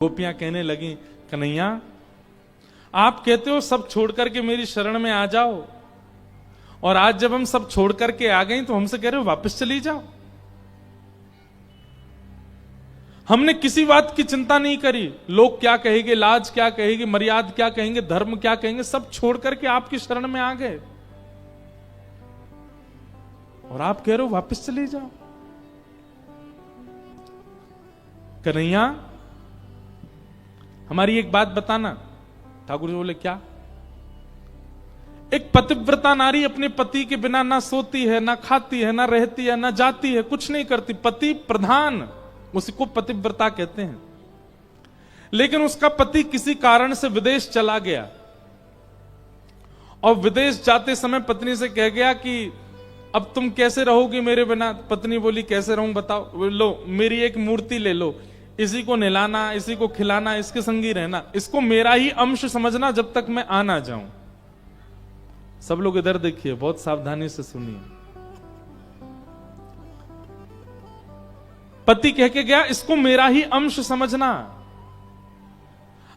गोपियां कहने लगी, कन्हैया आप कहते हो सब छोड़ करके मेरी शरण में आ जाओ, और आज जब हम सब छोड़ करके आ गए तो हमसे कह रहे हो वापस चली जाओ। हमने किसी बात की चिंता नहीं करी, लोग क्या कहेंगे, लाज क्या कहेगी, मर्यादा क्या कहेंगे, धर्म क्या कहेंगे, सब छोड़ करके आपकी शरण में आ गए और आप कह रहे हो वापस चली जाओ। कन्हैया हमारी एक बात बताना। ठाकुर जी बोले क्या? एक पतिव्रता नारी अपने पति के बिना ना सोती है, ना खाती है, ना रहती है, ना जाती है, कुछ नहीं करती, पति प्रधान, उसी को पतिव्रता कहते हैं। लेकिन उसका पति किसी कारण से विदेश चला गया और विदेश जाते समय पत्नी से कह गया कि अब तुम कैसे रहोगी मेरे बिना। पत्नी बोली कैसे रहूं बताओ। लो मेरी एक मूर्ति ले लो, इसी को नहलाना, इसी को खिलाना, इसके संग ही रहना, इसको मेरा ही अंश समझना जब तक मैं आ ना जाऊं। सब लोग इधर देखिए, बहुत सावधानी से सुनिए। पति कह के गया इसको मेरा ही अंश समझना।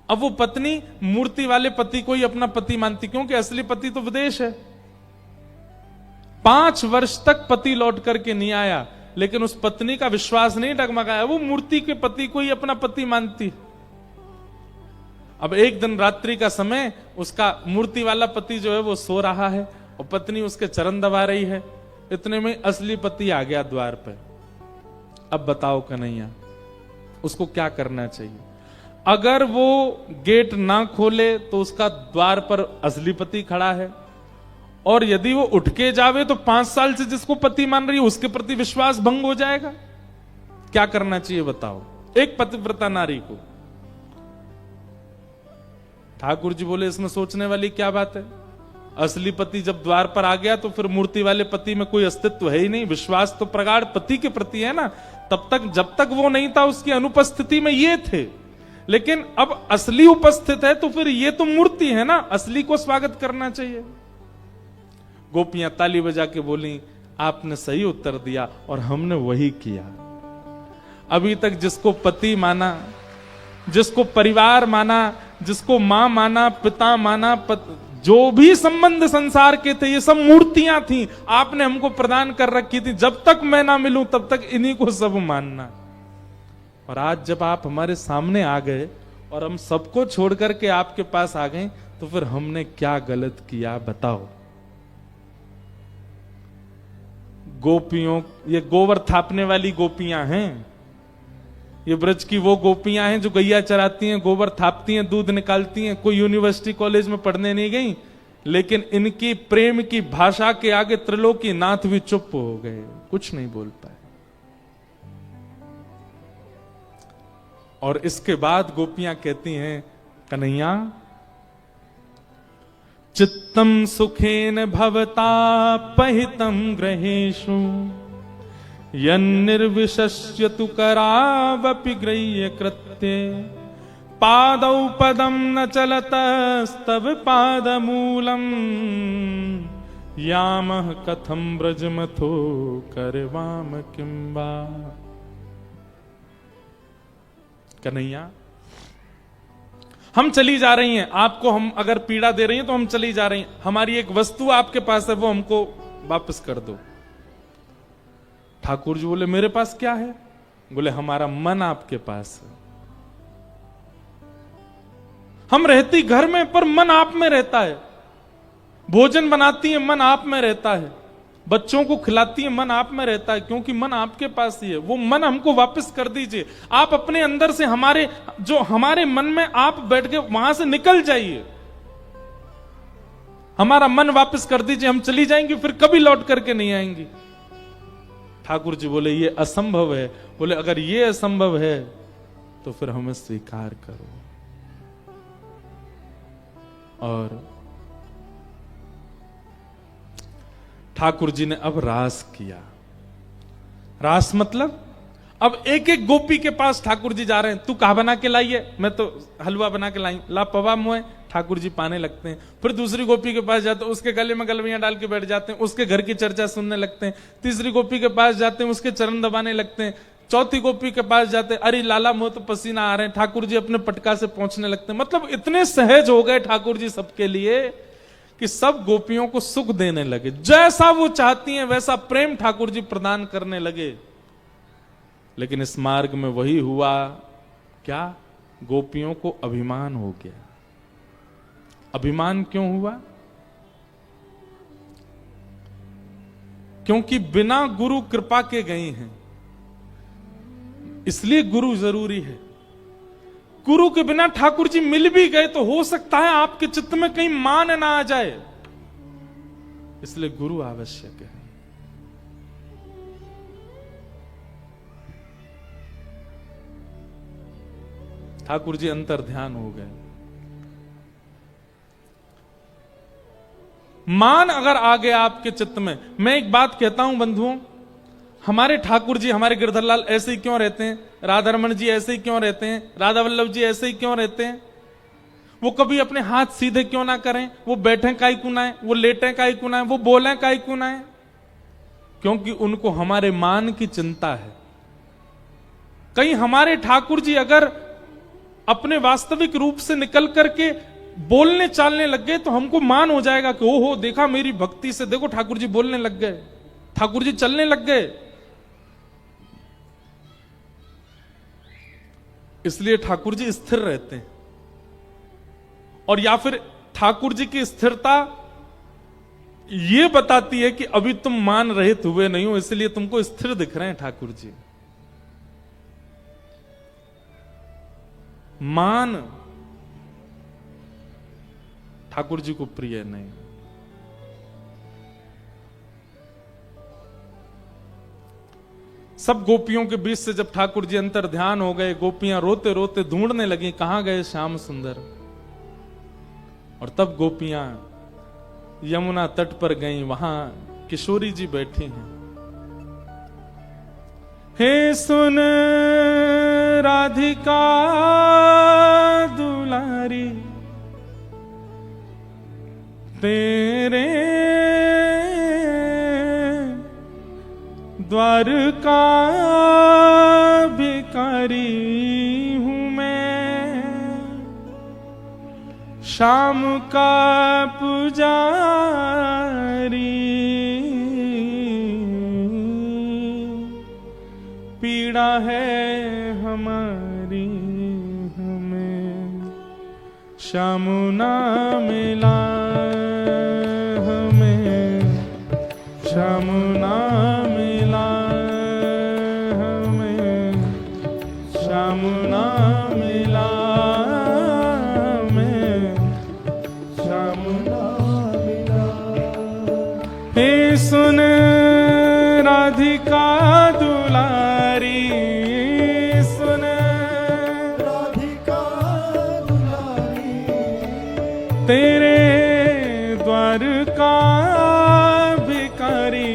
अब वो पत्नी मूर्ति वाले पति को ही अपना पति मानती, क्योंकि असली पति तो विदेश है। 5 वर्ष तक पति लौट करके नहीं आया, लेकिन उस पत्नी का विश्वास नहीं डगमगाया, वो मूर्ति के पति को ही अपना पति मानती। अब एक दिन रात्रि का समय, उसका मूर्ति वाला पति जो है वो सो रहा है और पत्नी उसके चरण दबा रही है। इतने में असली पति आ गया द्वार पर। अब बताओ कन्हैया उसको क्या करना चाहिए? अगर वो गेट ना खोले तो उसका द्वार पर असली पति खड़ा है, और यदि वो उठ के जावे तो 5 साल से जिसको पति मान रही है उसके प्रति विश्वास भंग हो जाएगा। क्या करना चाहिए बताओ एक पतिव्रता नारी को? ठाकुर जी बोले इसमें सोचने वाली क्या बात है? असली पति जब द्वार पर आ गया तो फिर मूर्ति वाले पति में कोई अस्तित्व है ही नहीं। विश्वास तो प्रगाढ़ पति के प्रति है ना। तब तक जब तक वो नहीं था उसकी अनुपस्थिति में ये थे, लेकिन अब असली उपस्थित है तो फिर ये तो मूर्ति है ना, असली को स्वागत करना चाहिए। गोपियां ताली बजा के बोली आपने सही उत्तर दिया और हमने वही किया। अभी तक जिसको पति माना, जिसको परिवार माना, जिसको मां माना, पिता माना, जो भी संबंध संसार के थे ये सब मूर्तियां थी, आपने हमको प्रदान कर रखी थी। जब तक मैं ना मिलूं तब तक इन्हीं को सब मानना। और आज जब आप हमारे सामने आ गए और हम सबको छोड़ करके आपके पास आ गए तो फिर हमने क्या गलत किया बताओ? गोपियों, ये गोबर थापने वाली गोपियां हैं, ये ब्रज की वो गोपियां हैं जो गैया चराती हैं, गोबर थापती हैं, दूध निकालती हैं। कोई यूनिवर्सिटी कॉलेज में पढ़ने नहीं गई, लेकिन इनकी प्रेम की भाषा के आगे त्रिलोकी नाथ भी चुप हो गए, कुछ नहीं बोल पाए। और इसके बाद गोपियां कहती हैं कन्हैया चित्तम सुखेन भवता पहितम ग्रहेषु यन्निर्विशस्यतु करावपि ग्रह्य कृत्ये पादौ पदम न चलतस्तव पादमूलम यामः कथम ब्रजमथो करवाम किंबा। कन्हैया हम चली जा रही हैं, आपको हम अगर पीड़ा दे रही हैं तो हम चली जा रही हैं, हमारी एक वस्तु आपके पास है वो हमको वापस कर दो। ठाकुर जी बोले मेरे पास क्या है? बोले हमारा मन आपके पास है। हम रहती घर में पर मन आप में रहता है। भोजन बनाती है मन आप में रहता है, बच्चों को खिलाती है मन आप में रहता है, क्योंकि मन आपके पास ही है। वो मन हमको वापस कर दीजिए। आप अपने अंदर से हमारे मन में आप बैठ के वहां से निकल जाइए। हमारा मन वापस कर दीजिए, हम चली जाएंगे, फिर कभी लौट करके नहीं आएंगी। ठाकुर जी बोले ये असंभव है। बोले अगर ये असंभव है तो फिर हमें स्वीकार करो। और ठाकुर जी ने अब रास किया। रास मतलब अब एक एक गोपी के पास ठाकुर जी जा रहे हैं। तू कहा बना के लाई है? मैं तो हलवा बना के लाई। ला पवा मुए। ठाकुर जी पाने लगते हैं। फिर दूसरी गोपी के पास जाते हैं, उसके गले में गलवियां डाल के बैठ जाते हैं, उसके घर की चर्चा सुनने लगते हैं। तीसरी गोपी के पास जाते हैं, उसके चरण दबाने लगते हैं। चौथी गोपी के पास जाते, अरे लाला मुझे तो पसीना आ रहे हैं, ठाकुर जी अपने पटका से पहुंचने लगते। मतलब इतने सहज हो गए ठाकुर जी सबके लिए कि सब गोपियों को सुख देने लगे, जैसा वो चाहती हैं वैसा प्रेम ठाकुर जी प्रदान करने लगे। लेकिन इस मार्ग में वही हुआ क्या, गोपियों को अभिमान हो गया। अभिमान क्यों हुआ? क्योंकि बिना गुरु कृपा के गई हैं, इसलिए गुरु जरूरी है। गुरु के बिना ठाकुर जी मिल भी गए तो हो सकता है आपके चित्त में कहीं मान ना आ जाए, इसलिए गुरु आवश्यक है। ठाकुर जी अंतर ध्यान हो गए। मान अगर आ गया आपके चित्त में, मैं एक बात कहता हूं बंधुओं, हमारे ठाकुर जी, हमारे गिरधरलाल ऐसे ही क्यों रहते हैं, राधारमण जी ऐसे ही क्यों रहते हैं, राधा वल्लभ जी ऐसे ही क्यों रहते हैं? वो कभी अपने हाथ सीधे क्यों ना करें, वो बैठे काई कुनाए, वो लेटे काई कुनाए, वो बोले काई कुनाए? क्योंकि उनको हमारे मान की चिंता है। कहीं हमारे ठाकुर जी अगर अपने वास्तविक रूप से निकल करके बोलने चालने लग गए तो हमको मान हो जाएगा कि ओहो देखा मेरी भक्ति से, देखो ठाकुर जी बोलने लग गए, ठाकुर जी चलने लग गए। इसलिए ठाकुर जी स्थिर रहते हैं, और या फिर ठाकुर जी की स्थिरता ये बताती है कि अभी तुम मान रहित हुए नहीं हो, इसलिए तुमको स्थिर दिख रहे हैं ठाकुर जी। मान ठाकुर जी को प्रिय नहीं। सब गोपियों के बीच से जब ठाकुर जी अंतर ध्यान हो गए, गोपियां रोते रोते ढूंढने लगी कहां गए श्याम सुंदर। और तब गोपियां यमुना तट पर गईं, वहां किशोरी जी बैठी हैं। हे सुन राधिका दुलारी, तेरे द्वार का भिखारी हूं मैं, शाम का पुजारी, पीड़ा है हमारी हमें श्याम ना मिला, हमें श्याम ना मिला, हमें श्याम ना मिला, हमें श्याम ना मिला। हे सुन राधिका दुलारी, सुन राधिका दुलारी, तेरे द्वार का भिखारी,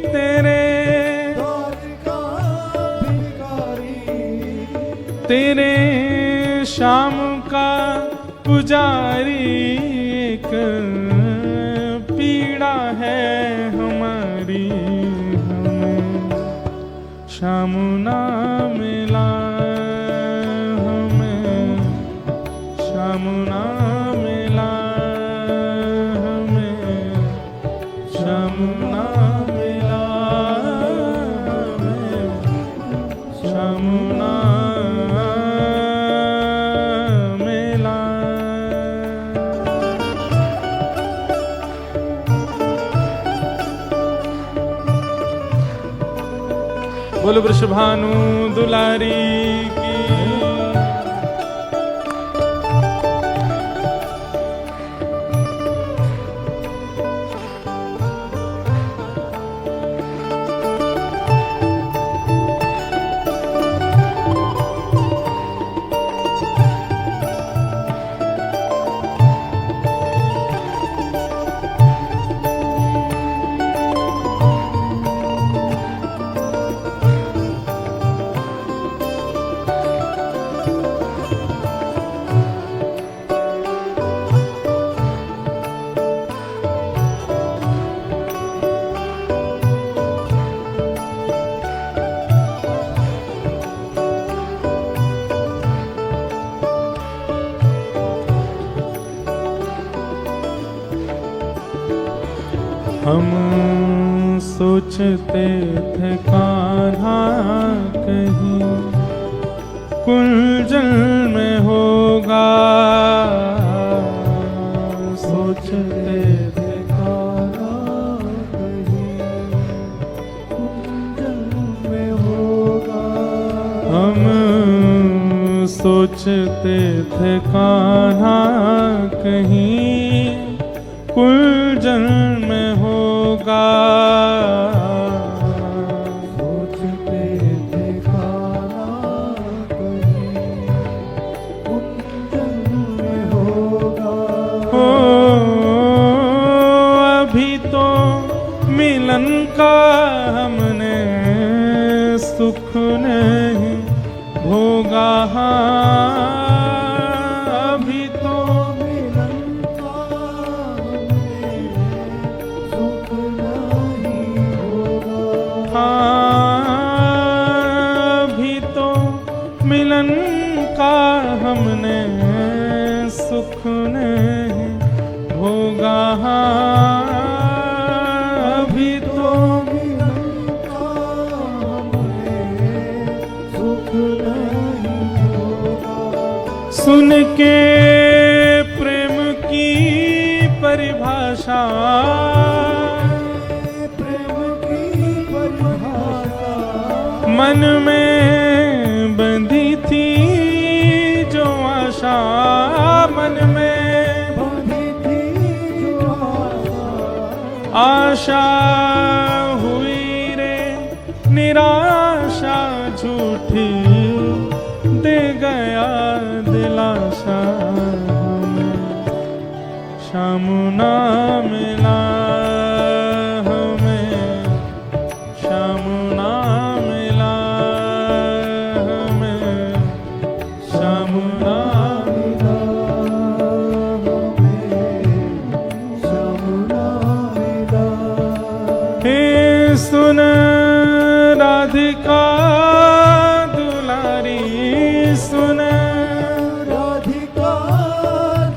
तेरे द्वार का भिखारी, तेरे शाम का पुजारी, एक पीड़ा है हमारी हमें श्याम ना मिला, हमें श्याम ना मिला, हमें श्याम ना मिला, हमें श्याम ना मिला। बोल वृषभानु दुलारी की। हम सोचते थे कान्हा कहीं कुंजल में होगा, सोचते थे कान्हा कहीं कुंजल में होगा। हम सोचते थे कान्हा कहीं कुंजल में होगा, सोचते थे कान्हा कहीं कुंजल में होगा। हो अभी तो मिलन का हमने सुख नहीं भोगा, अभी तो मिलन का हमने सुख नहीं भोगा। अभी तो मिलन का हमने सुख नहीं भोगा, अभी तो मिलन का हमने सुख नहीं भोगा। सुन के प्रेम की परिभाषा, प्रेम की परिभाषा मन में बंधी थी जो आशा, मन में बंधी थी जो आशा हुई रे निराशा झूठी, दे गया दिलासा शाम ना मिला हमें, शाम ना मिला हमें, शाम ना मिला हमें, शाम ना मिला। हे सुन राधिका दुलारी, सुन राधिका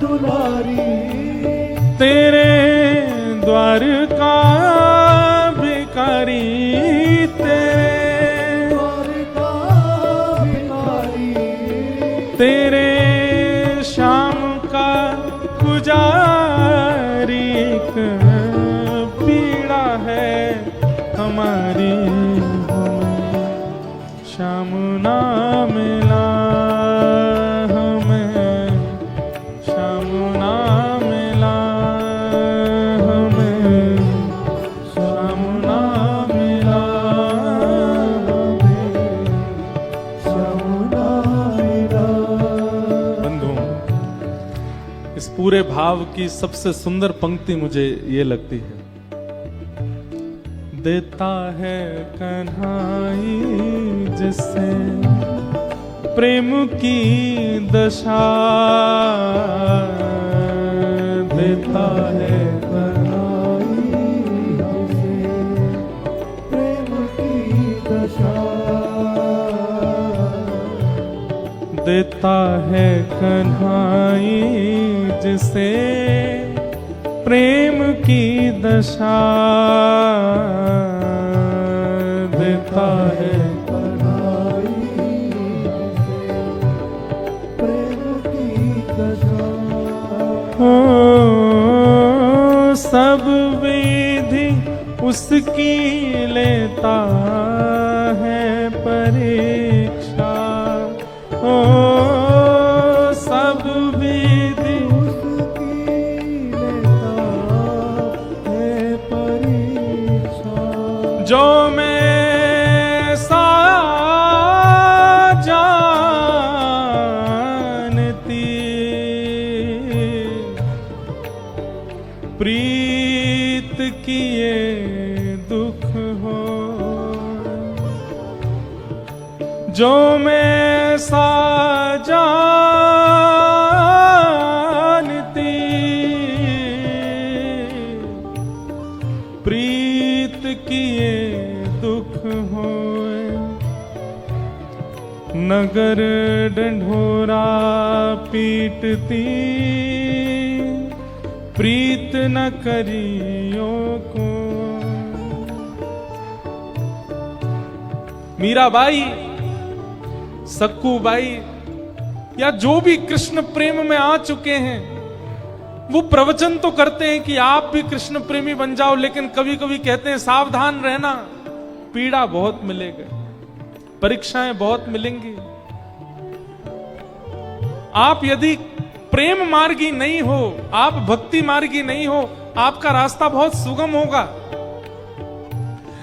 दुलारी, तेरे द्वार का भिखारी, तेरे द्वार का भिखारी, तेरे शाम का पुजारी, एक पीड़ा है हमारी, शाम ना मिला हमें, शाम ना मिला हमें, शाम ना मिला हमें, शाम ना मिला। बंधुओं, इस पूरे भाव की सबसे सुंदर पंक्ति मुझे ये लगती है, देता है कन्हाई जिससे प्रेम की दशा, देता है कन्हाई जिससे प्रेम की दशा, देता है कन्हाई जिसे प्रेम की दशा, देता है कन्हाई प्रेम की दशा। हो सब विधि उसकी लेता है परीक्षा, ओ सब विधि उसकी लेता है परीक्षा, जो मैं सा जानती प्रीत किए दुख हो, जो मैं सा जानती प्रीत किए दुख होए, नगर ढंढोरा पीटती प्रीत न करियो को, मीराबाई, सक्कूबाई, या जो भी कृष्ण प्रेम में आ चुके हैं, वो प्रवचन तो करते हैं कि आप भी कृष्ण प्रेमी बन जाओ, लेकिन कभी कभी कहते हैं सावधान रहना, पीड़ा बहुत मिलेगा, परीक्षाएं बहुत मिलेंगी। आप यदि प्रेम मार्गी नहीं हो, आप भक्ति मार्गी नहीं हो, आपका रास्ता बहुत सुगम होगा।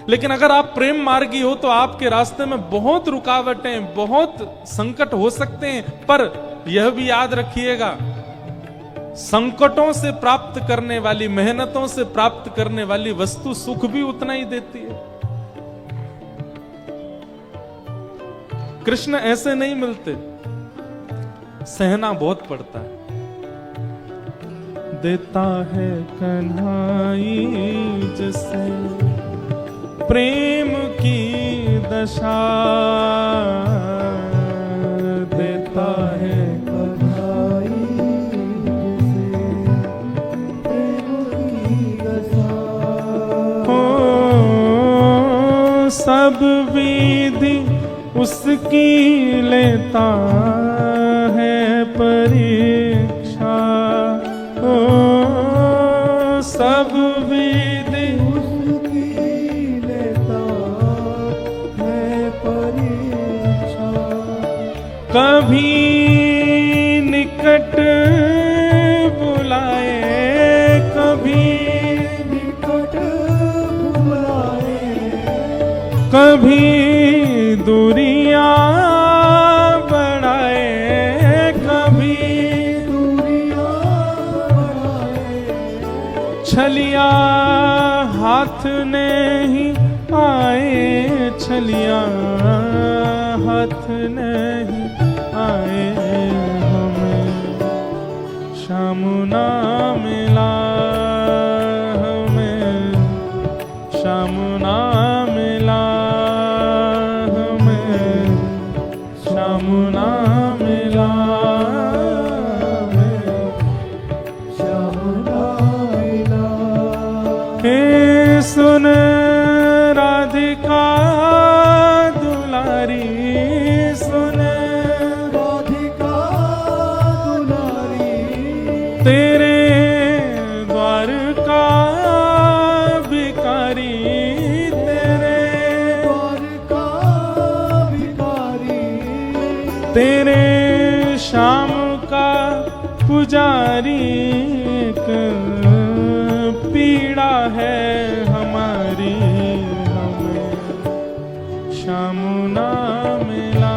लेकिन अगर आप प्रेम मार्गी हो तो आपके रास्ते में बहुत रुकावटें, बहुत संकट हो सकते हैं। पर यह भी याद रखिएगा, संकटों से प्राप्त करने वाली, मेहनतों से प्राप्त करने वाली वस्तु सुख भी उतना ही देती है। कृष्ण ऐसे नहीं मिलते, सहना बहुत पड़ता है। देता है कन्हाई जिसे प्रेम की दशा, देता है कन्हाई जिसे प्रेम की दशा। हो सब विधि उसकी लेता है परीक्षा, ओ सब विधि उसकी लेता है परीक्षा। कभी निकट बुलाए, कभी निकट बुलाए, कभी दूरियां बढ़ाए, कभी दूरियां बढ़ाए। छलिया हाथ नहीं आए, छलिया हाथ नहीं आए, हमें श्याम ना मिला, हमें श्याम ना मिला, श्याम ना मिला, श्याम ना मिला। हे सुन राधिका दुलारी, सुन राधिका दुलारी, तेरे द्वार का भिखारी, तेरे द्वार का भिखारी, तेरे श्याम का पुजारी। एक पीड़ा है हमारी, हमें श्याम ना मिला,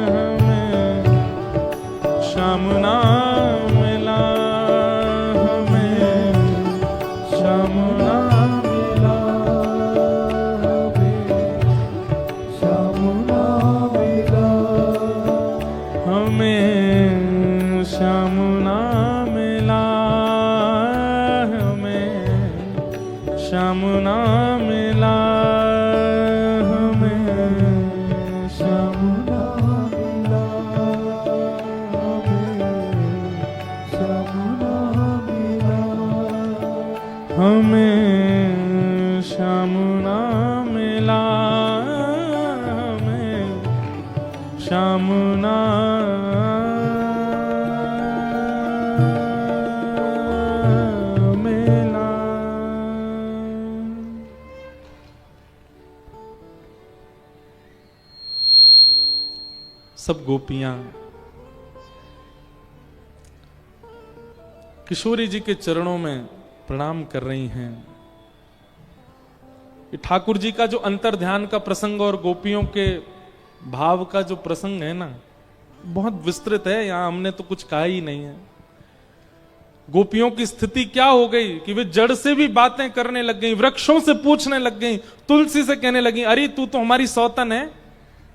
हमें श्याम ना मिला, हमें श्याम ना मिला, हमें श्याम ना मिला, हमें श्याम ना मिला, हमें श्याम ना मिला, हमें श्याम ना मिला, हमें श्याम ना मिला, हमें श्याम ना मिला, हमें श्याम ना मिला। सब गोपियां किशोरी जी के चरणों में प्रणाम कर रही हैं। ये ठाकुर जी का जो अंतर ध्यान का प्रसंग और गोपियों के भाव का जो प्रसंग है ना, बहुत विस्तृत है, यहां हमने तो कुछ कहा ही नहीं है। गोपियों की स्थिति क्या हो गई कि वे जड़ से भी बातें करने लग गई, वृक्षों से पूछने लग गई, तुलसी से कहने लगी, अरे तू तो हमारी सौतन है,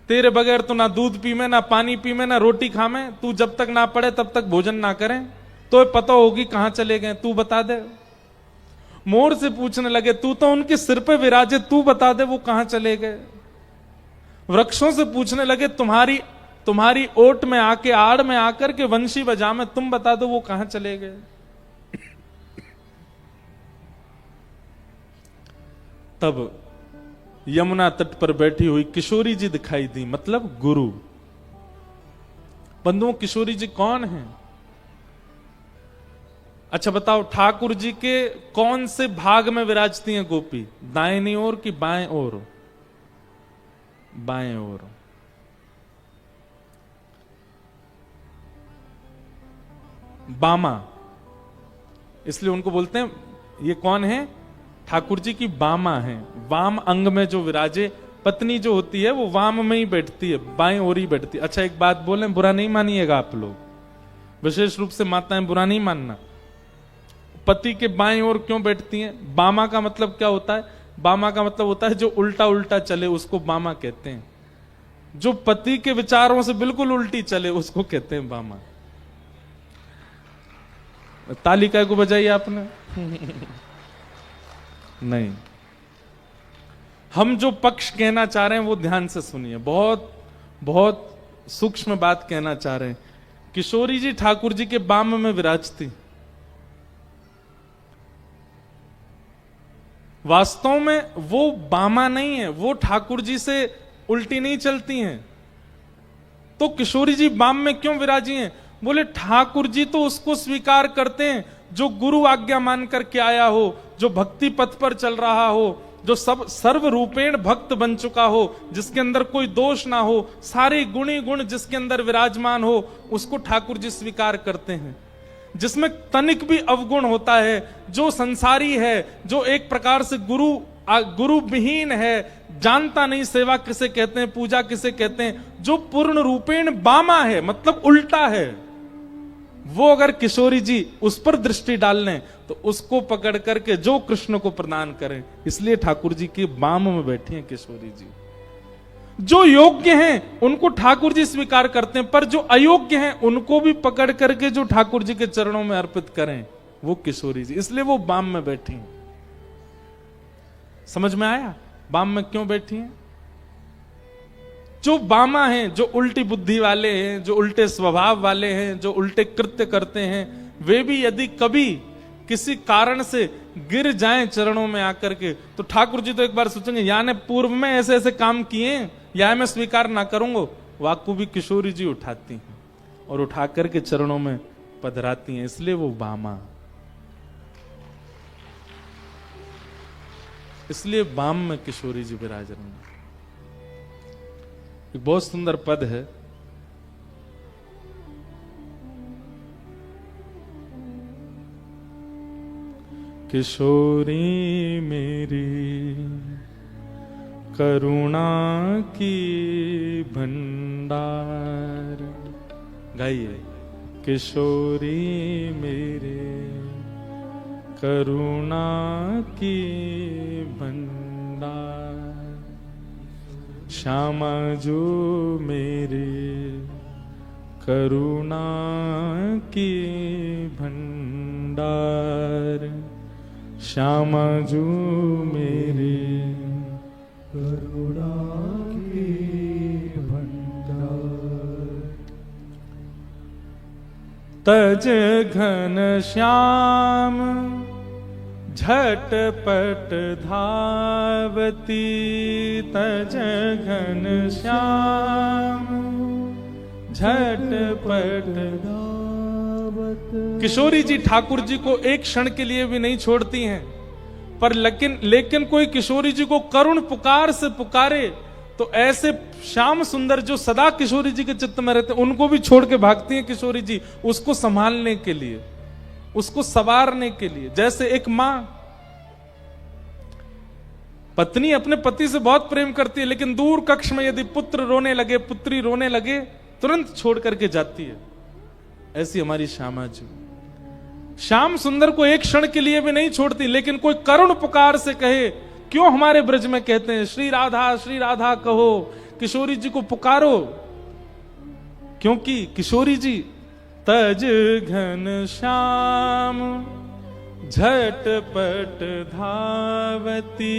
तेरे बगैर तो ना दूध पी में, ना पानी पी में, ना रोटी खा में, तू जब तक ना पड़े तब तक भोजन ना करें, तो पता होगी कहां चले गए, तू बता दे। मोर से पूछने लगे, तू तो उनके सिर पे विराजे, तू बता दे वो कहां चले गए। वृक्षों से पूछने लगे, तुम्हारी ओट में आके, आड़ में आकर के वंशी बजा में, तुम बता दो वो कहां चले गए। तब यमुना तट पर बैठी हुई किशोरी जी दिखाई दी, मतलब गुरु। बंधुओं, किशोरी जी कौन है? अच्छा बताओ, ठाकुर जी के कौन से भाग में विराजती हैं गोपी? दाहिनी ओर की बाएं ओर? बाएं ओर। बामा, इसलिए उनको बोलते हैं, ये कौन है? ठाकुर जी की बामा है। वाम अंग में जो विराजे, पत्नी जो होती है वो वाम में ही बैठती है, बाएं ओर ही बैठती है। अच्छा एक बात बोलें, बुरा नहीं मानिएगा आप लोग, विशेष रूप से माताएं, बुरा नहीं मानना। पति के बाएं ओर क्यों बैठती हैं? बामा का मतलब क्या होता है? बामा का मतलब होता है जो उल्टा उल्टा चले, उसको बामा कहते हैं। जो पति के विचारों से बिल्कुल उल्टी चले, उसको कहते हैं बामा। ताली काय को बजाई आपने? नहीं, हम जो पक्ष कहना चाह रहे हैं वो ध्यान से सुनिए, बहुत बहुत सूक्ष्म बात कहना चाह रहे हैं। किशोरी जी ठाकुर जी के बाम में विराजती, वास्तव में वो बामा नहीं है, वो ठाकुर जी से उल्टी नहीं चलती हैं। तो किशोरी जी बाम में क्यों विराजी हैं? बोले ठाकुर जी तो उसको स्वीकार करते हैं जो गुरु आज्ञा मान करके आया हो, जो भक्ति पथ पर चल रहा हो, जो सब सर्वरूपेण भक्त बन चुका हो, जिसके अंदर कोई दोष ना हो, सारे गुणी गुण जिसके अंदर विराजमान हो, उसको ठाकुर जी स्वीकार करते हैं। जिसमें तनिक भी अवगुण होता है, जो संसारी है, जो एक प्रकार से गुरु विहीन है, जानता नहीं सेवा किसे कहते हैं, पूजा किसे कहते हैं, जो पूर्ण रूपेण बामा है, मतलब उल्टा है, वो अगर किशोरी जी उस पर दृष्टि डाल लें तो उसको पकड़ करके जो कृष्ण को प्रदान करें। इसलिए ठाकुर जी के बाम में बैठी हैं किशोरी जी। जो योग्य हैं उनको ठाकुर जी स्वीकार करते हैं, पर जो अयोग्य हैं उनको भी पकड़ करके जो ठाकुर जी के चरणों में अर्पित करें, वो किशोरी जी। इसलिए वो बाम में बैठी हैं। समझ में आया बाम में क्यों बैठी हैं? जो बामा हैं, जो उल्टी बुद्धि वाले हैं, जो उल्टे स्वभाव वाले हैं, जो उल्टे कृत्य करते हैं, वे भी यदि कभी किसी कारण से गिर जाएं चरणों में आकर के, तो ठाकुर जी तो एक बार सोचेंगे, यानी पूर्व में ऐसे ऐसे काम किए, या मैं स्वीकार ना करूंगा। वाकु भी किशोरी जी उठाती हैं और उठा करके चरणों में पधराती हैं। इसलिए वो बामा, इसलिए बाम में किशोरी जी विराज रही हैं। एक बहुत सुंदर पद है, किशोरी मेरी करुणा की भंडार। गाइए, किशोरी मेरे करुणा की भंडार, श्यामा जो मेरे करुणा की भंडार, श्यामा जो मेरे करुणा की भंडार। तज घन श्याम झटपट धावती, तज घन श्याम झटपट धावत। किशोरी जी ठाकुर जी को एक क्षण के लिए भी नहीं छोड़ती हैं, पर लेकिन कोई किशोरी जी को करुण पुकार से पुकारे तो ऐसे श्याम सुंदर जो सदा किशोरी जी के चित्त में रहते, उनको भी छोड़ के भागती हैं किशोरी जी, उसको संभालने के लिए, उसको संवारने के लिए। जैसे एक मां, पत्नी अपने पति से बहुत प्रेम करती है, लेकिन दूर कक्ष में यदि पुत्र रोने लगे, पुत्री रोने लगे, तुरंत छोड़ करके जाती है। ऐसी हमारी श्यामा जी श्याम सुंदर को एक क्षण के लिए भी नहीं छोड़ती, लेकिन कोई करुण पुकार से कहे, क्यों हमारे ब्रज में कहते हैं श्री राधा कहो, किशोरी जी को पुकारो, क्योंकि किशोरी जी तज घन श्याम झटपट धावती,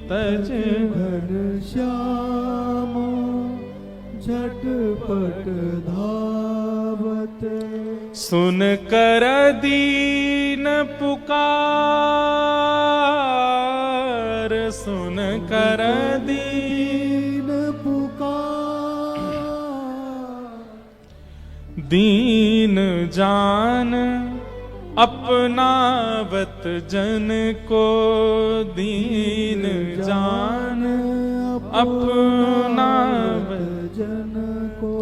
तज घन श्याम झटपट धावत। सुन कर दीन पुकार सुन कर दीन पुकार, दीन जान अपनावत जन को, दीन जान अपनावत जन को,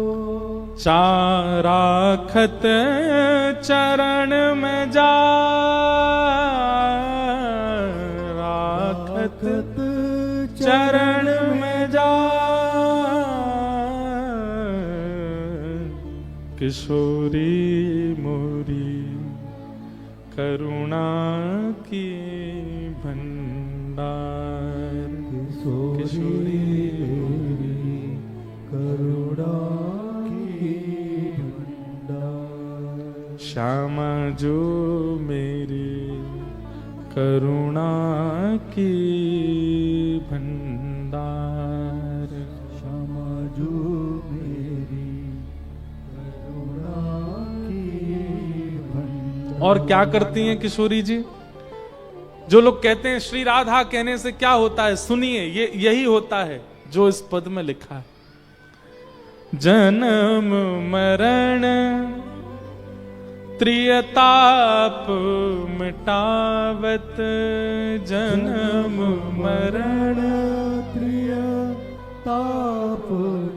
चाराखत चरण में जा, राखत चरण में जा, किशोरी मोरी करुणा की भंडार, किशोरी करुणा की भंडार, श्यामा जो मेरी करुणा की भंडार, श्यामा जो मेरी करुणा की भंडार। और क्या करती हैं किशोरी जी? जो लोग कहते हैं श्री राधा कहने से क्या होता है, सुनिए, ये यही होता है जो इस पद में लिखा है। जन्म मरण त्रियताप मिटावत, जन्म मरण त्रियताप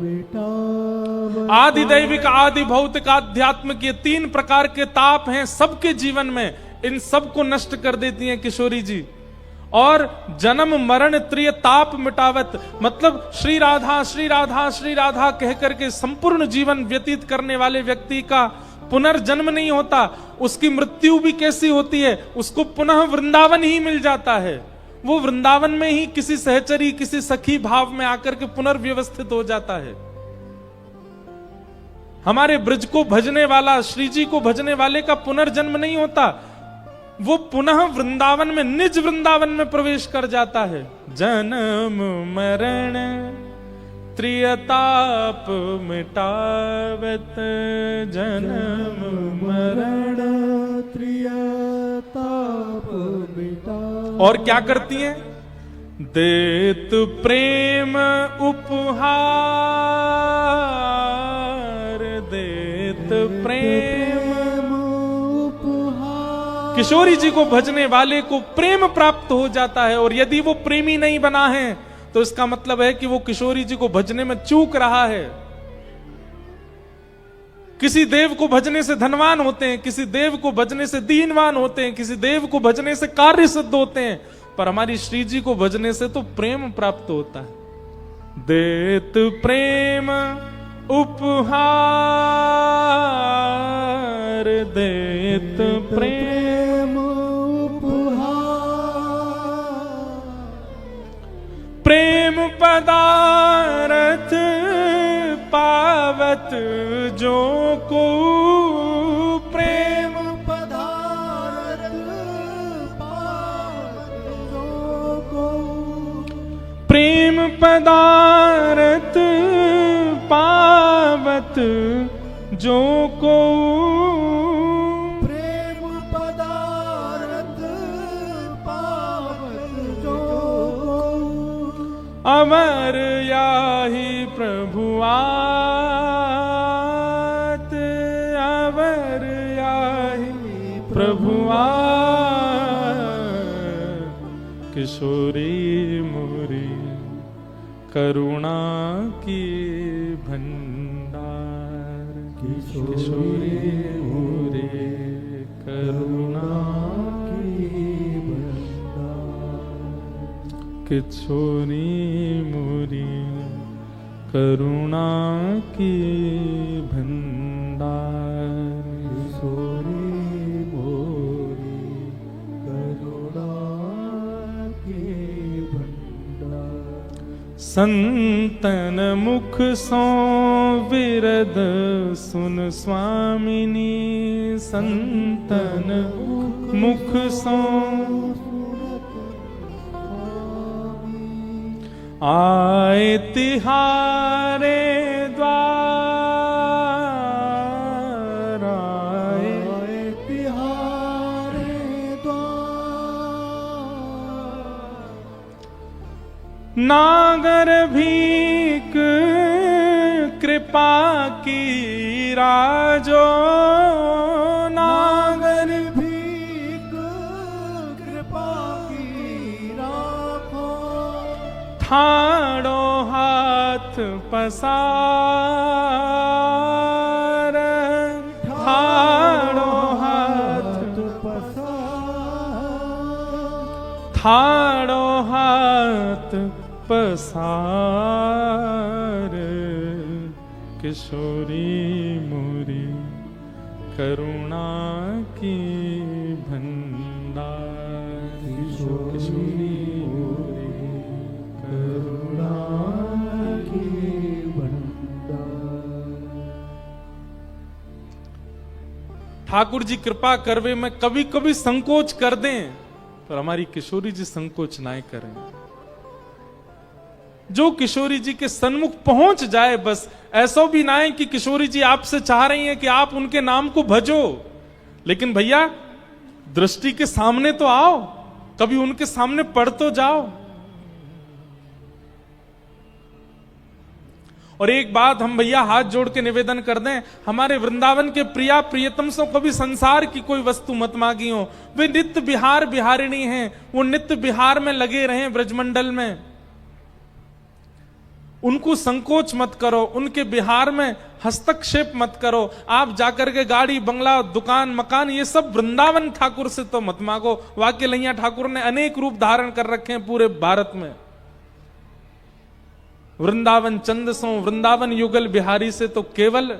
मिटावत। आदि दैविक, आदि भौतिक, आध्यात्मिक, ये तीन प्रकार के ताप हैं सबके जीवन में, इन सब को नष्ट कर देती हैं किशोरी जी। और जन्म मरण त्रियताप मिटावत, मतलब श्री राधा श्री राधा श्री राधा कह करके संपूर्ण जीवन व्यतीत करने वाले व्यक्ति का पुनर्जन्म नहीं होता, उसकी मृत्यु भी कैसी होती है, उसको पुनः वृंदावन ही मिल जाता है। वो वृंदावन में ही किसी सहचरी, किसी सखी भाव में आकर के पुनर्व्यवस्थित हो जाता है। हमारे ब्रज को भजने वाला, श्री जी को भजने वाले का पुनर्जन्म नहीं होता, वो पुनः वृंदावन में, निज वृंदावन में प्रवेश कर जाता है। जन्म मरण त्रियताप मिटावत, जन्म मरण त्रियताप मिटावत। और क्या करती हैं? देत प्रेम उपहार, देत प्रेम उपहार। किशोरी जी को भजने वाले को प्रेम प्राप्त हो जाता है। और यदि वो प्रेमी नहीं बना है तो इसका मतलब है कि वो किशोरी जी को भजने में चूक रहा है। किसी देव को भजने से धनवान होते हैं, किसी देव को भजने से दीनवान होते हैं, किसी देव को भजने से कार्य सिद्ध होते हैं, पर हमारी श्री जी को भजने से तो प्रेम प्राप्त होता है। देत प्रेम उपहार, देत प्रेम उपहार। प्रेम पदारथ पावत जो को, प्रेम पदारथ पावत जो को, प्रेम पदारथ पावत जो को, प्रेम पदारथ पावत जो को। अमर याहि प्रभुआत, अमर याहि प्रभुआत, किशोरी मोरी करुणा की भंडार, किशोरी मोरी करुणा की भंडार। किशोरी मोरी करुणा की भंडार, किशोरी मोरी करुणा की भंडार। संतन मुख सो विरद सुन स्वामिनी, संतन मुख सो आए तिहारे द्वार, आए तिहारे द्वार। नागर भीक कृपा की राजो, नागर भीख कृपा की राखो, ठाड़ो हाथ पसार, ठाड़ो हाथ पसार, ठाड़ो हाथ पसार, किशोरी मोरी करुणा की भंडार, किशोरी मोरी करुणा की भंडार। ठाकुर जी कृपा करवे में कभी कभी संकोच कर दें, पर हमारी किशोरी जी संकोच ना करें। जो किशोरी जी के सन्मुख पहुंच जाए, बस ऐसा भी ना है कि किशोरी जी आपसे चाह रही हैं कि आप उनके नाम को भजो, लेकिन भैया दृष्टि के सामने तो आओ, कभी उनके सामने पढ़ तो जाओ। और एक बात हम भैया हाथ जोड़ के निवेदन कर दें, हमारे वृंदावन के प्रिया प्रियतम से कभी संसार की कोई वस्तु मत मांगी हो। वे नित्य बिहार बिहारिणी हैं, वो नित्य बिहार में लगे रहें ब्रजमंडल में। उनको संकोच मत करो, उनके बिहार में हस्तक्षेप मत करो। आप जाकर के गाड़ी बंगला दुकान मकान ये सब वृंदावन ठाकुर से तो मत मांगो। वाक्य लैया ठाकुर ने अनेक रूप धारण कर रखे हैं पूरे भारत में। वृंदावन चंद सो वृंदावन युगल बिहारी से तो केवल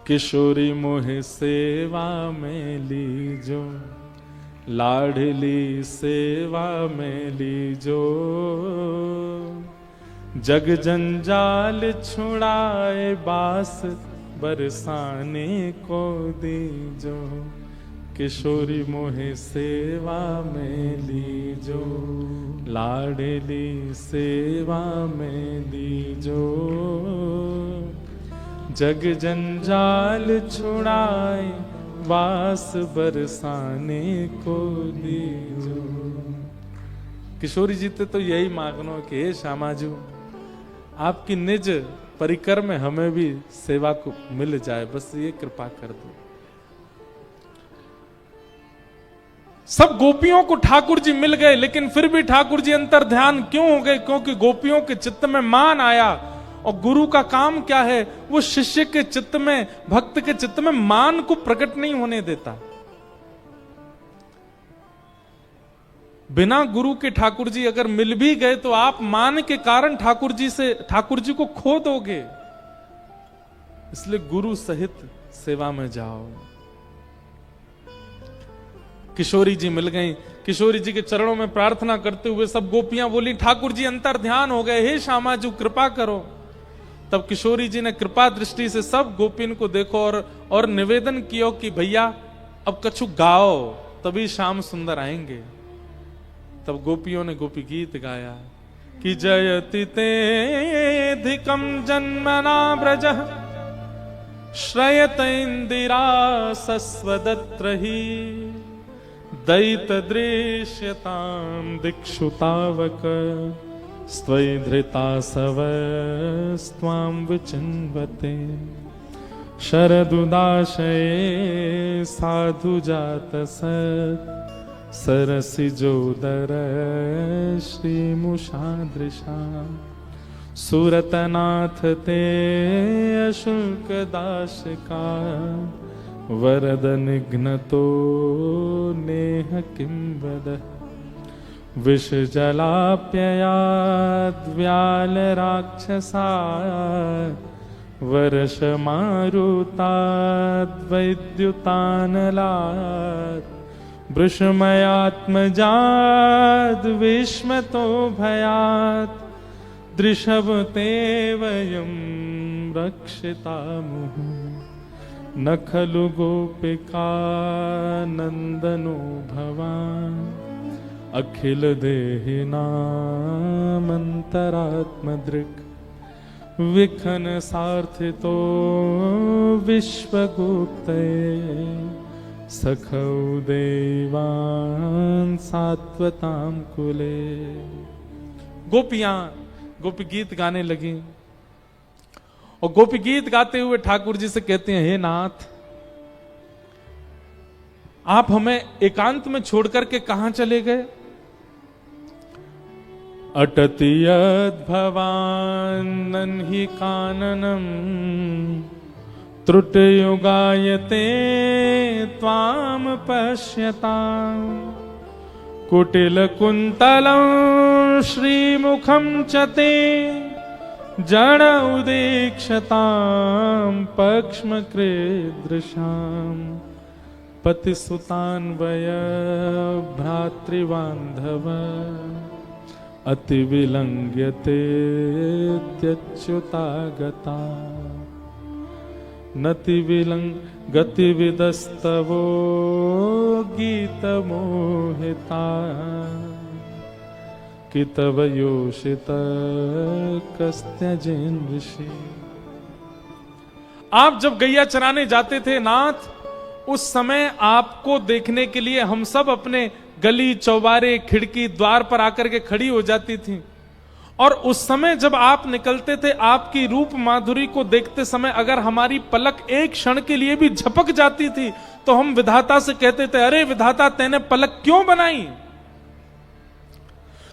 किशोरी मोहे सेवा में लीजो, लाडली सेवा में लीजो, जग जंजाल छुड़ाए बास बरसाने को दीजो। किशोरी मोहे सेवा में लीजो, लाडली सेवा में लीजो, जग जंजाल छुड़ाए वास बरसाने को दीजो। किशोरी जी ते तो यही मांगनो कि हे श्यामाजू आपकी निज परिकर में हमें भी सेवा को मिल जाए, बस ये कृपा कर दो। सब गोपियों को ठाकुर जी मिल गए, लेकिन फिर भी ठाकुर जी अंतर ध्यान क्यों हो गए? क्योंकि गोपियों के चित्त में मान आया। और गुरु का काम क्या है? वो शिष्य के चित्त में, भक्त के चित्त में मान को प्रकट नहीं होने देता। बिना गुरु के ठाकुर जी अगर मिल भी गए तो आप मान के कारण ठाकुर जी को खो दोगे। इसलिए गुरु सहित सेवा में जाओ। किशोरी जी मिल गई, किशोरी जी के चरणों में प्रार्थना करते हुए सब गोपियां बोली ठाकुर जी अंतर ध्यान हो गए, हे श्यामाजू कृपा करो। तब किशोरी जी ने कृपा दृष्टि से सब गोपिन को देखो और निवेदन किया कि भैया अब कछु गाओ, तभी श्याम सुंदर आएंगे। तब गोपियों ने गोपी गीत गाया कि जयति तेधिकम जन्मना ब्रजः श्रयत इंदिरा सस्वदत्रहि दैत दृश्यतां दिक्षुतावक स्त्वयि धृता सवस्त्वां विचिन्वते शरदुदाशये साधु जात सरसिजोदर श्रीमुषादृशा सुरतनाथ ते अशुल्क दाशिका वरद निघ्नतो नेह किं वदः विषजलाप्ययाद्व्याल राक्षसा वर्षमारुताद्वैद्युतानलात् वृषमयात्मजाद् विस्मतो भयात् दृशवते वयं रक्षितामुः न खलु गोपिका नन्दनो भवान् अखिल देहिनामन्तरात्मदृक् विखन सार्थितो विश्वगुप्ते सखौ देवान् सात्वतां कुले। गोपियां गोपी गीत गाने लगी और गोपी गीत गाते हुए ठाकुर जी से कहते हैं, हे नाथ, आप हमें एकांत में छोड़ करके कहां चले गए? अटति यद् भवान् हि काननम् त्रुटयुगायते त्वां पश्यताम् कुटिलकुन्तलं श्रीमुखं च ते जन उदीक्षतां पक्ष्मकृदृशाम् पतिसुतान्वय भ्रातृबान्धव अतिविलङ्घ्यते त्यच्युतागता गतिविदस्तवो गीतमोहिता कि तव योषित कस्त्यजेन ऋषि। आप जब गैया चराने जाते थे नाथ, उस समय आपको देखने के लिए हम सब अपने गली चौबारे खिड़की द्वार पर आकर के खड़ी हो जाती थी, और उस समय जब आप निकलते थे, आपकी रूप माधुरी को देखते समय अगर हमारी पलक एक क्षण के लिए भी झपक जाती थी तो हम विधाता से कहते थे, अरे विधाता, तैने पलक क्यों बनाई?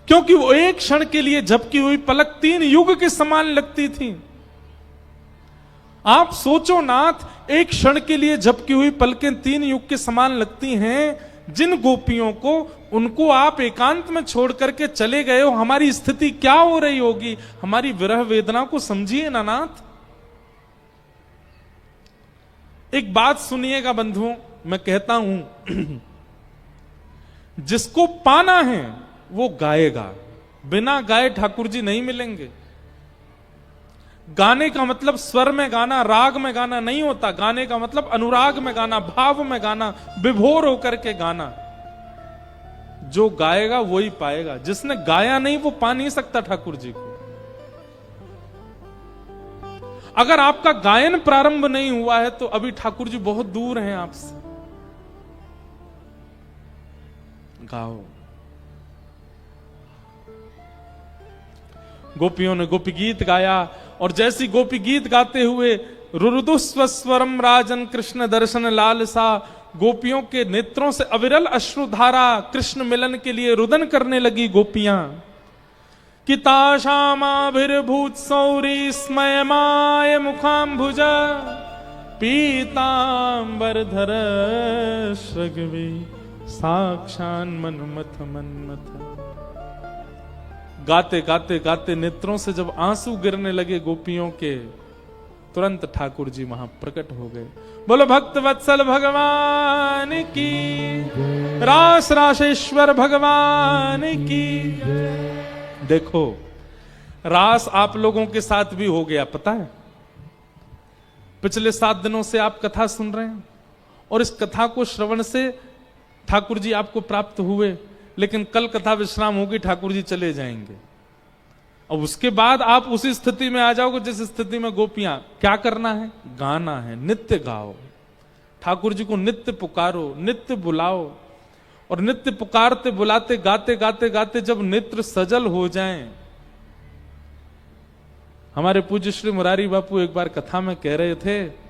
क्योंकि वो एक क्षण के लिए झपकी हुई पलक 3 युग के समान लगती थी। आप सोचो नाथ, एक क्षण के लिए झपकी हुई पलकें 3 युग के समान लगती हैं। जिन गोपियों को, उनको आप एकांत में छोड़ करके चले गए हो, हमारी स्थिति क्या हो रही होगी? हमारी विरह वेदना को समझिए ना नाथ। एक बात सुनिएगा बंधुओं, मैं कहता हूं, जिसको पाना है वो गाएगा, बिना गाए ठाकुर जी नहीं मिलेंगे। गाने का मतलब स्वर में गाना, राग में गाना नहीं होता। गाने का मतलब अनुराग में गाना, भाव में गाना, विभोर होकर के गाना। जो गाएगा वही पाएगा, जिसने गाया नहीं वो पा नहीं सकता ठाकुर जी को। अगर आपका गायन प्रारंभ नहीं हुआ है तो अभी ठाकुर जी बहुत दूर हैं आपसे। गाओ। गोपियों ने गोपी गीत गाया, और जैसी गोपी गीत गाते हुए रुरुदुस्वस्वरम राजन कृष्ण दर्शन लालसा, गोपियों के नेत्रों से अविरल अश्रुधारा कृष्ण मिलन के लिए रुदन करने लगी गोपियां। किताशामाभिर्भूत सौरी स्मयमाय मुखाम्भुज पीतांबरधर श्रगवी साक्षान मन्मथ मन्मथ। गाते गाते गाते नेत्रों से जब आंसू गिरने लगे गोपियों के, तुरंत ठाकुर जी वहां प्रकट हो गए। बोलो भक्त वत्सल भगवान की, रास राशेश्वर भगवान की। देखो, रास आप लोगों के साथ भी हो गया, पता है? पिछले 7 दिनों से आप कथा सुन रहे हैं, और इस कथा को श्रवण से ठाकुर जी आपको प्राप्त हुए, लेकिन कल कथा विश्राम होगी, ठाकुर जी चले जाएंगे। अब उसके बाद आप उसी स्थिति में आ जाओगे जिस स्थिति में गोपियां। क्या करना है? गाना है, नित्य गाओ, ठाकुर जी को नित्य पुकारो, नित्य बुलाओ, और नित्य पुकारते बुलाते गाते गाते गाते जब नेत्र सजल हो जाएं। हमारे पूज्य श्री मुरारी बापू एक बार कथा में कह रहे थे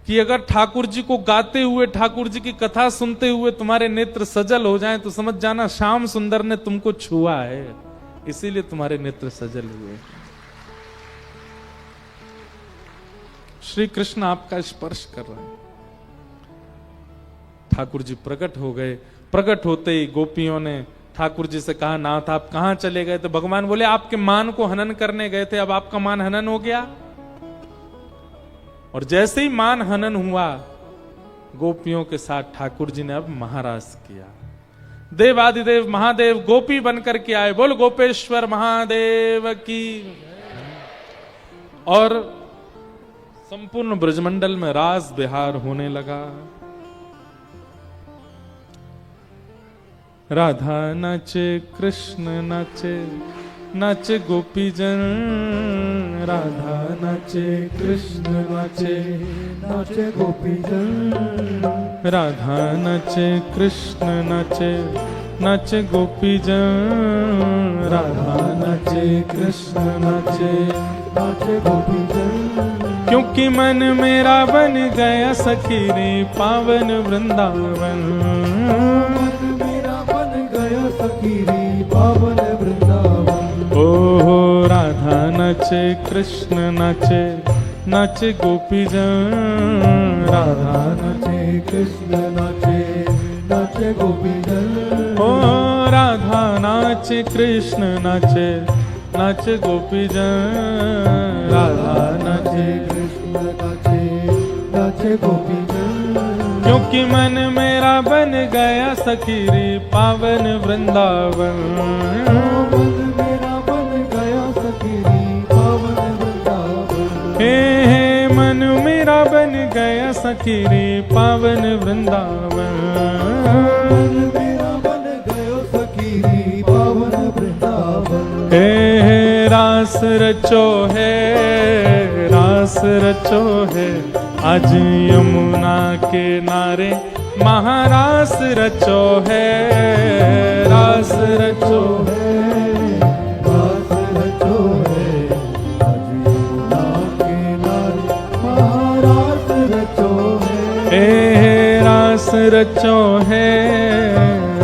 कि अगर ठाकुर जी को गाते हुए, ठाकुर जी की कथा सुनते हुए तुम्हारे नेत्र सजल हो जाएं तो समझ जाना श्याम सुंदर ने तुमको छुआ है, इसीलिए तुम्हारे नेत्र सजल हुए। श्री कृष्ण आपका स्पर्श कर रहे हैं। ठाकुर जी प्रकट हो गए। प्रकट होते ही गोपियों ने ठाकुर जी से कहा, नाथ आप कहां चले गए? तो भगवान बोले, आपके मान को हनन करने गए थे, अब आपका मान हनन हो गया। और जैसे ही मान हनन हुआ, गोपियों के साथ ठाकुर जी ने अब महारास किया। देवादिदेव महादेव गोपी बनकर के आए। बोल गोपेश्वर महादेव की। और संपूर्ण ब्रजमंडल में रास बिहार होने लगा। राधा नाचे, कृष्ण नाचे, नाचे गोपीजन, राधा नाचे कृष्ण नाचे, नाचे गोपीजन, राधा नाचे कृष्ण नाचे, नाचे गोपीजन, राधा नाचे कृष्ण नाचे, नाचे गोपीजन। क्योंकि मन मेरा बन गया सखी रे पावन वृंदावन, मन मेरा बन गया सखी रे पावन वृंदावन। ओ राधा नाचे कृष्ण नाचे, नाचे गोपीजन, राधा नाचे कृष्ण नाचे, नाचे गोपीजन। ओ राधा नाचे कृष्ण नाचे, नाचे गोपीजन, राधा नाचे कृष्ण नाचे, नाचे गोपीजन। क्योंकि मन मेरा बन गया सखी रे पावन वृंदावन, मन मेरा बन गया सखी रे पावन वृंदावन। हे मन मेरा बन गया सखी रे पावन वृंदावन, मन मेरा बन गया सखी रे पावन वृंदावन। हे रास रचो है, रास रचो है, आज यमुना के नारे महारास रचो है, रास रचो है, रास रचो है, आज यमुना के नारे महारास रचो है। हे रास रचो है,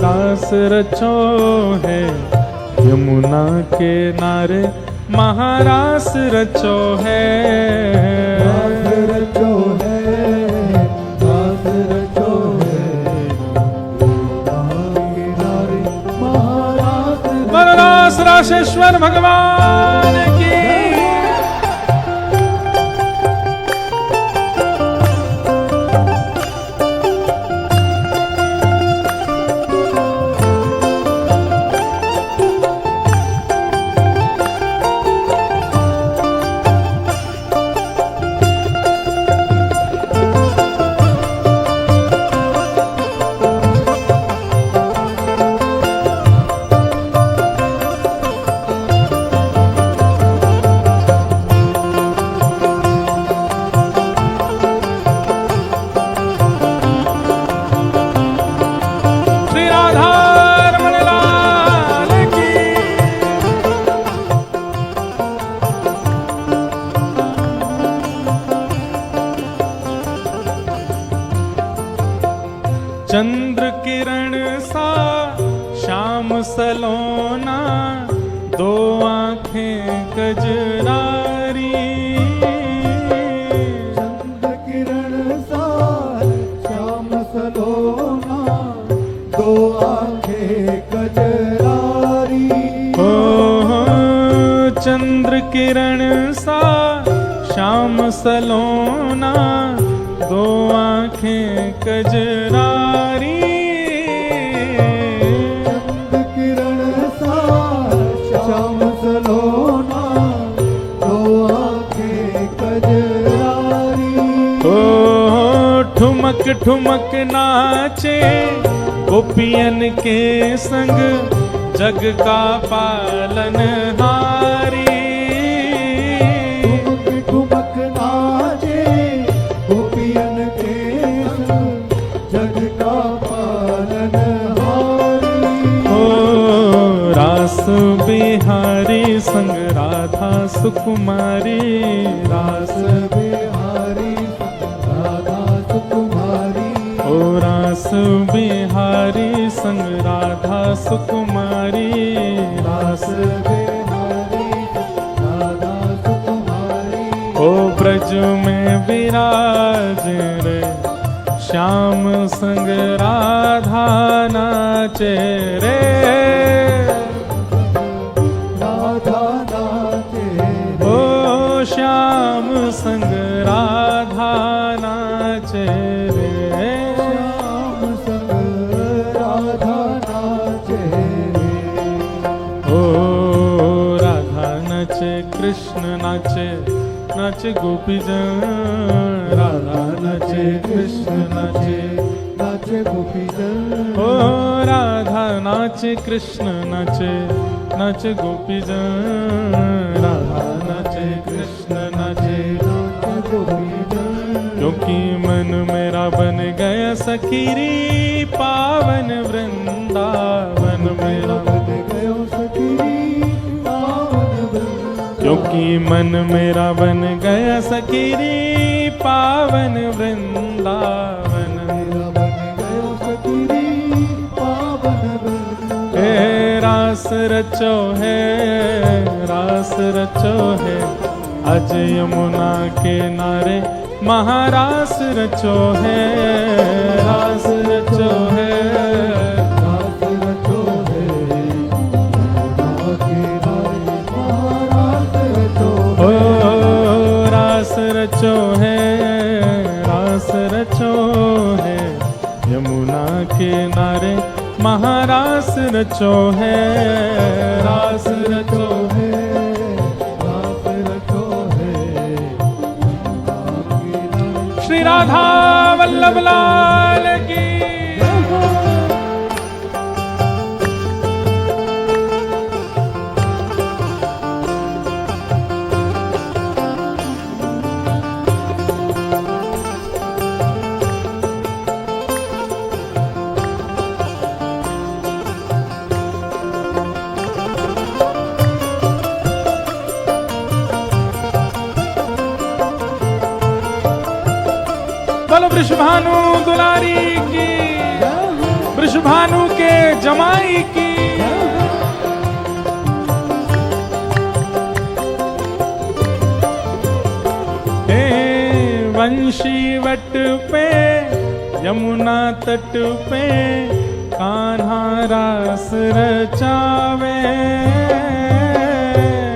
रास रचो है, यमुना के नारे महारास रचो है, रास रचो है, रास रचो है, यमुना के नारे महारास रचो है। बलरास राशेश्वर भगवान की। चंद्र किरण सा श्याम सलोना, दो आंखें गजरारी, चंद्र किरण सा श्याम सलोना, दो आंखें गजरारी। ओ चंद्र किरण सा श्याम सलोना, दो आंखें गजरारी, चंद्र किरण सा श्याम सलोना, दो आंखें गजरारी। ओ ठुमक ठुमक नाचे गोपियन के संग, जग का पालनहारी, ठुमक ठुमक नाचे गोपियन के संग, जग का पालनहारी। ओ रास बिहारी संग राधा सुकुमारी, रास बिहारी राधा सुकुमारी। ओ रास बिहारी संग राधा सुकुमारी, रास बिहारी राधा सुकुमारी। ओ ब्रज में विराज रे श्याम संग राधा नाचे रे, राधा नाचे ओ श्याम संग राधा नाचे रे, श्याम संग राधा नाचे रे। ओ राधा नाचे कृष्ण नाचे, नाचे गोपीजन, राधा नाचे कृष्ण नाचे, नाचे गोपीजन। ओ राधा नाचे कृष्ण नाचे, नाचे गोपी जन, राधा नाचे कृष्ण नाचे, क्योंकि मन मेरा बन गया सखीरी पावन वृंदावन मेरा, क्योंकि मन मेरा बन गया सखीरी पावन वृंदावन, रास रचो है, रास रचो है, अज यमुना के नारे महारास रचो है, रास रचो है, रास रचो है, यमुना के नारे महारास रचो है, ओ रास रचो है, रास रचो है, यमुना के नारे महारास रचो है, रास रचो है, रास रचो है, श्री राधा वल्लभ लाल की। बोलो वृषभानु दुलारी की, वृषभानु के जमाई की। हे वंशी वट पे यमुना तट पे कान्हा रास रचावे,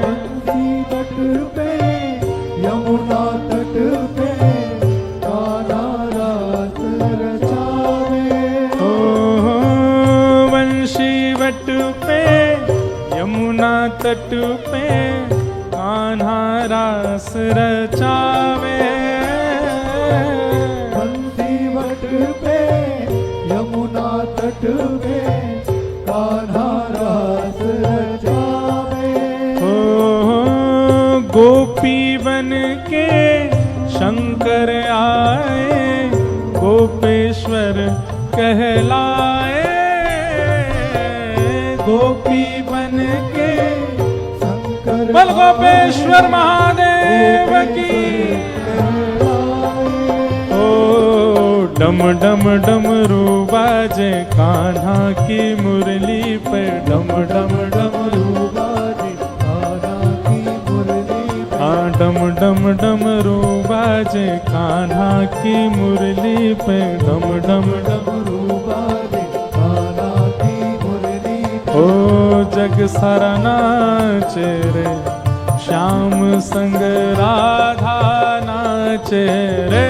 वंशी वट पे यमुना तट पे कान्हा रास रचावे, ओ वंशी वट पे यमुना तट पे कान्हा रास रचावे, वंशी वट पे यमुना तट पे कान्हा रास रचावे, ओ गोपी बन के शंकर आए, गोपेश्वर कहलाए, गोपी बन के शंकर बल गोपेश्वर महादेव की। ओ डम डम डमरू बाजे कान्हा की मुरली पे, डम डम डमरू बाजे कान्हा की मुरली पे, हाँ डम डम डमरू बाजे कान्हा की मुरली पे, डम डम डमरू बाजे कान्हा की मुरली पे, ओ जग सारा नाचे रे, श्याम संग राधा नाचे रे,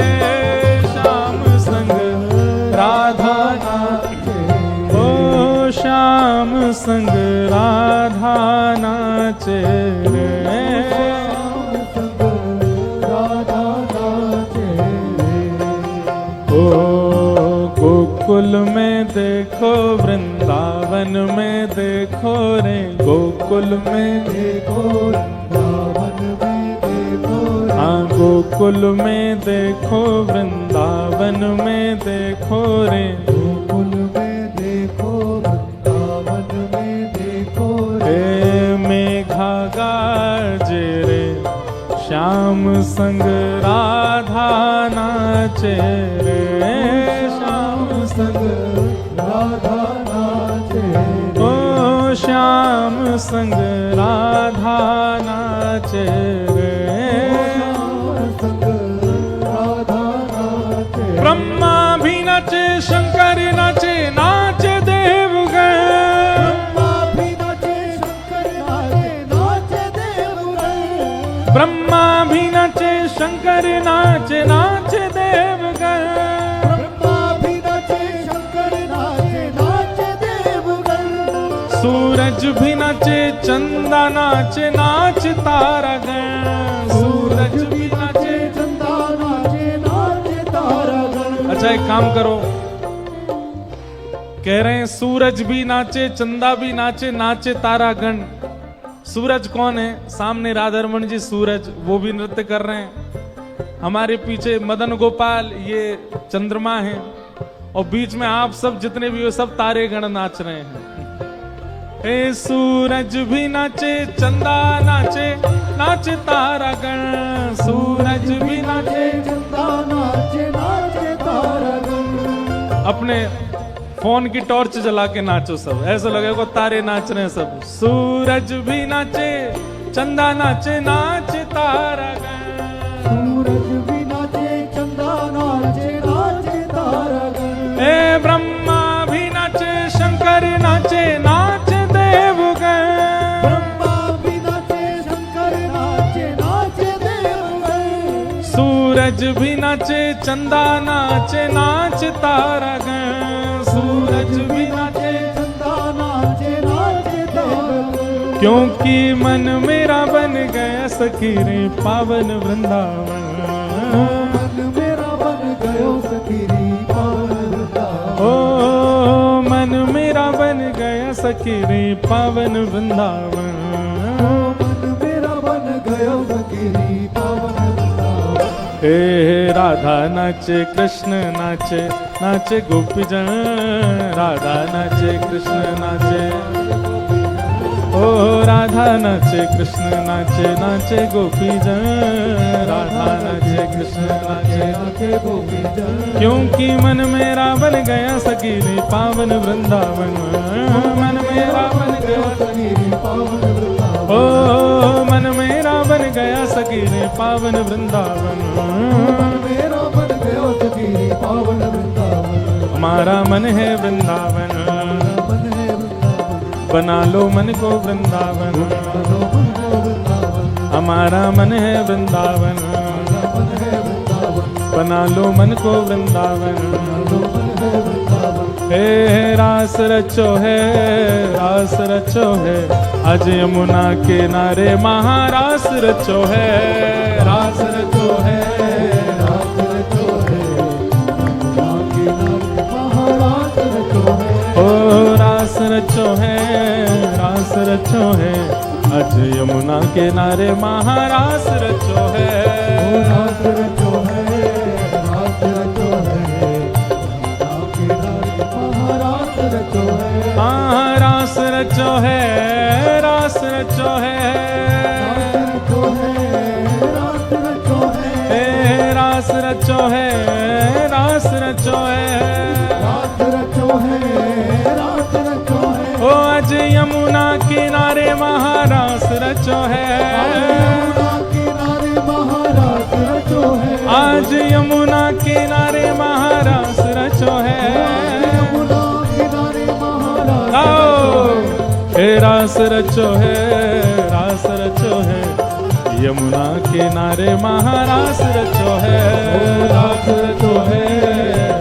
श्याम संग राधा नाचे, ओ श्याम संग राधा नाचे रे, संग राधा नाचे रे, ओ गोकुल में देखो, वृंदावन में देखो रे, गोकुल में देखो वृंदावन में देखो रे, हाँ गोकुल में देखो, वृंदावन में देखो रे, गोकुल में देखो वृंदावन में देखो रे, हे मेघा गाजे रे, श्याम संग राधा नाचे रे, श्याम संग राधा नाचे रे, ओ श्याम संग राधा नाचे रे, संग राधा नाचे रे, ब्रह्मा भी नाचे, शंकर नाचे, नाचे देवगण, ब्रह्मा भी नाचे शंकर नाचे, नाचे देवगण, ब्रह्मा भी नाचे, शंकर नाचे, नाचे देवगण, सूरज भी नाचे, चंदा नाचे, नाच तारागण, सूरज भी नाचे, चंदा नाचे, नाचे तारागण। अच्छा एक काम करो, कह रहे हैं सूरज भी नाचे, चंदा भी नाचे, नाचे तारागण। सूरज कौन है? सामने राधारमण जी सूरज, वो भी नृत्य कर रहे हैं। हमारे पीछे मदन गोपाल, ये चंद्रमा है, और बीच में आप सब जितने भी हो सब तारे गण नाच रहे हैं। ए सूरज भी नाचे, चंदा नाचे, नाचे तारागण। सूरज भी नाचे, चंदा नाचे, नाचे तारागण। अपने फोन की टॉर्च जला के नाचो सब, ऐसा लगेगा तारे नाच रहे हैं सब। सूरज भी नाचे, चंदा नाचे, नाचे तारागण। सूरज भी नाचे, चंदा नाचे, नाचे तारागण। ए ब्रह्मा भी नाचे, शंकर नाचे, नाचे देवगण। ब्रह्मा भी नाचे, शंकर नाचे, नाचे देवगण। सूरज भी नाचे, चंदा नाचे, नाचे तारागण। सूरज भी नाचे, चंदा नाचे, नाचे तारागण। क्योंकि मन मेरा बन गया सखी रे पावन वृंदावन। मन मेरा बन गयो सखी रे पावन वृंदावन। ओ मन मेरा बन गया सखी रे पावन वृंदावन। मन मेरा बन गयो सखी रे पावन वृंदावन। हे राधा नाचे, कृष्ण नाचे, नाचे गोपीजन। राधा नाचे, कृष्ण नाचे, ओ राधा नाचे, कृष्ण नाचे, नाचे गोपीजन। राधा नाचे, कृष्ण नाचे, नाचे गोपीजन। क्योंकि मन मेरा बन गया सखी रे पावन वृंदावन। मन मेरा बन गया सखी रे पावन वृंदावन। ओ मन मेरा बन गया सखी रे पावन वृंदावन। मन मेरा बन गयो सखी रे पावन वृंदावन। हमारा मन है वृंदावन, मन है वृंदावन। बना लो मन को वृंदावन। बना लो मन को वृंदावन। हमारा मन है वृंदावन, मन है वृंदावन। बना लो मन को वृंदावन। बना लो मन है वृंदावन। हे रास रचो है, रास रचो है, आज यमुना के नारे महारास रचो है। रास रचो है, रास रचो है, आके नारे महारास रचो है। ओ रास रचो है, रास रचो है, आज यमुना के नारे महारास रचो है। ओ रास रचो है, रास रचो है, आके नारे महारास रचो है। हाँ रास रचो है, रास रचो है, रास रचो है, हे रास रचो है, रास रचो है, रास रचो है, रास रचो है। ओ आज यमुना किनारे महारास रचो है। यमुना किनारे महारास रचो है। आज यमुना किनारे महारास रचो है। यमुना किनारे महारास आओ हे रास रचो है, रास रचो है, यमुना किनारे महारास रचो है। रास रचो है,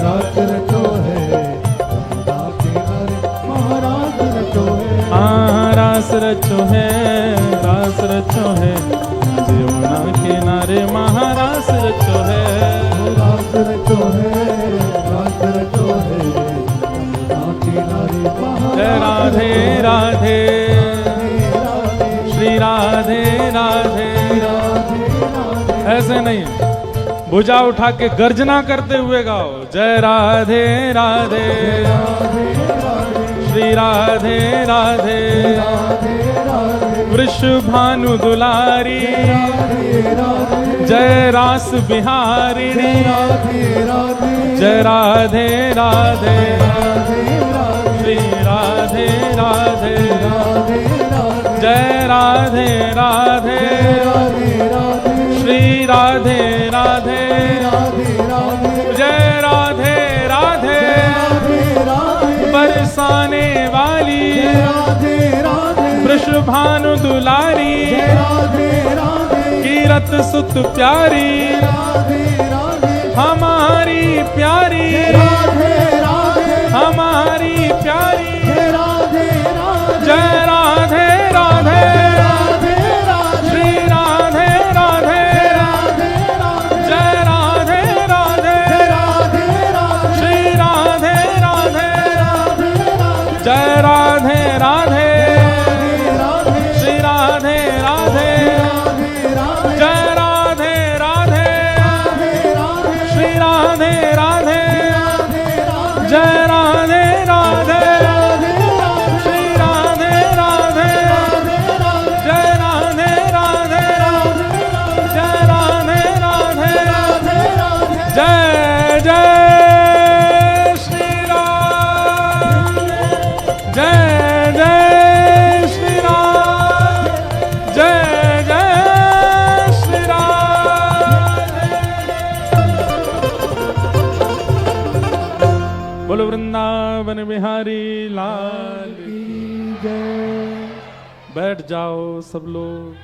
रास रचो है, यमुना किनारे महारास रचो है। हाँ रास रचो है, रास रचो है, यमुना किनारे महारास रचो है। रास रचो है, रास रचो है, यमुना किनारे महारास। जय राधे राधे, श्री राधे राधे। ऐसे नहीं, भुजा उठा के गर्जना करते हुए गाओ। जय राधे राधे, श्री राधे राधे, वृषभानु दुलारी, जय रास बिहारिणी। जय राधे राधे, श्री राधे राधे, जय राधे राधे, श्री राधे राधे, जय राधे राधे, बरसाने वाली वृषभानु दुलारी, कीरत सुत प्यारी, हमारी प्यारी, हमारी प्यारी। जय राधे राधे, श्री राधे राधे, जय राधे राधे, श्री राधे राधे, जय जय श्री राम। बोलो वृंदावन बिहारी लाल की जय। बैठ जाओ सब लोग।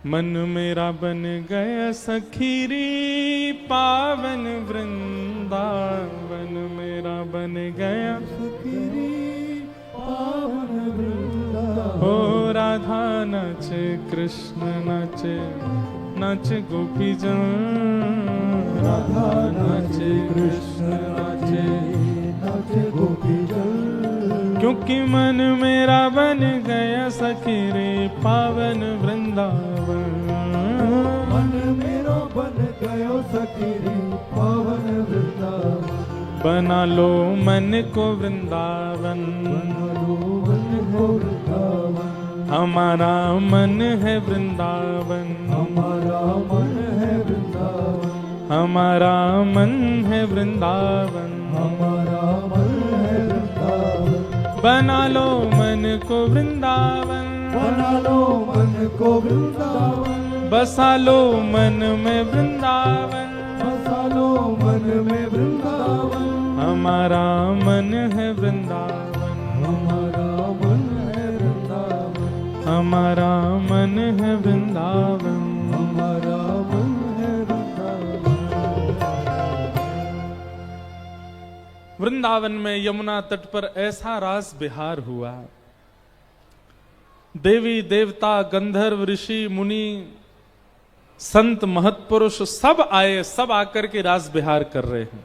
मन मेरा बन गया सखीरी पावन वृंदावन, मेरा बन गया सखीरी पावन वृंदावन। हो राधा नाचे कृष्ण नाचे, नाचे गोपी जन, राधा नाचे कृष्ण नाचे, नाचे गोपी जन। क्योंकि मन मेरा बन गया सखीरे पावन वृंदावन। मन मेरो बन गयो सखीरे पावन वृंदावन। बना लो मन को वृंदावन, बना लो मन को वृंदावन। हमारा मन है वृंदावन, हमारा मन है वृंदावन। हमारा मन है वृंदावन, हमारा मन है वृंदावन। बना लो मन को वृंदावन, बना लो मन को वृंदावन। बसा लो मन में वृंदावन, बसा लो मन में वृंदावन। हमारा मन है वृंदावन, हमारा मन है वृंदावन। हमारा मन है वृंदावन। हमारा मन है वृंदावन। वृंदावन में यमुना तट पर ऐसा रास बिहार हुआ। देवी देवता गंधर्व ऋषि मुनि संत महत्पुरुष सब आए, सब आकर के रास बिहार कर रहे हैं।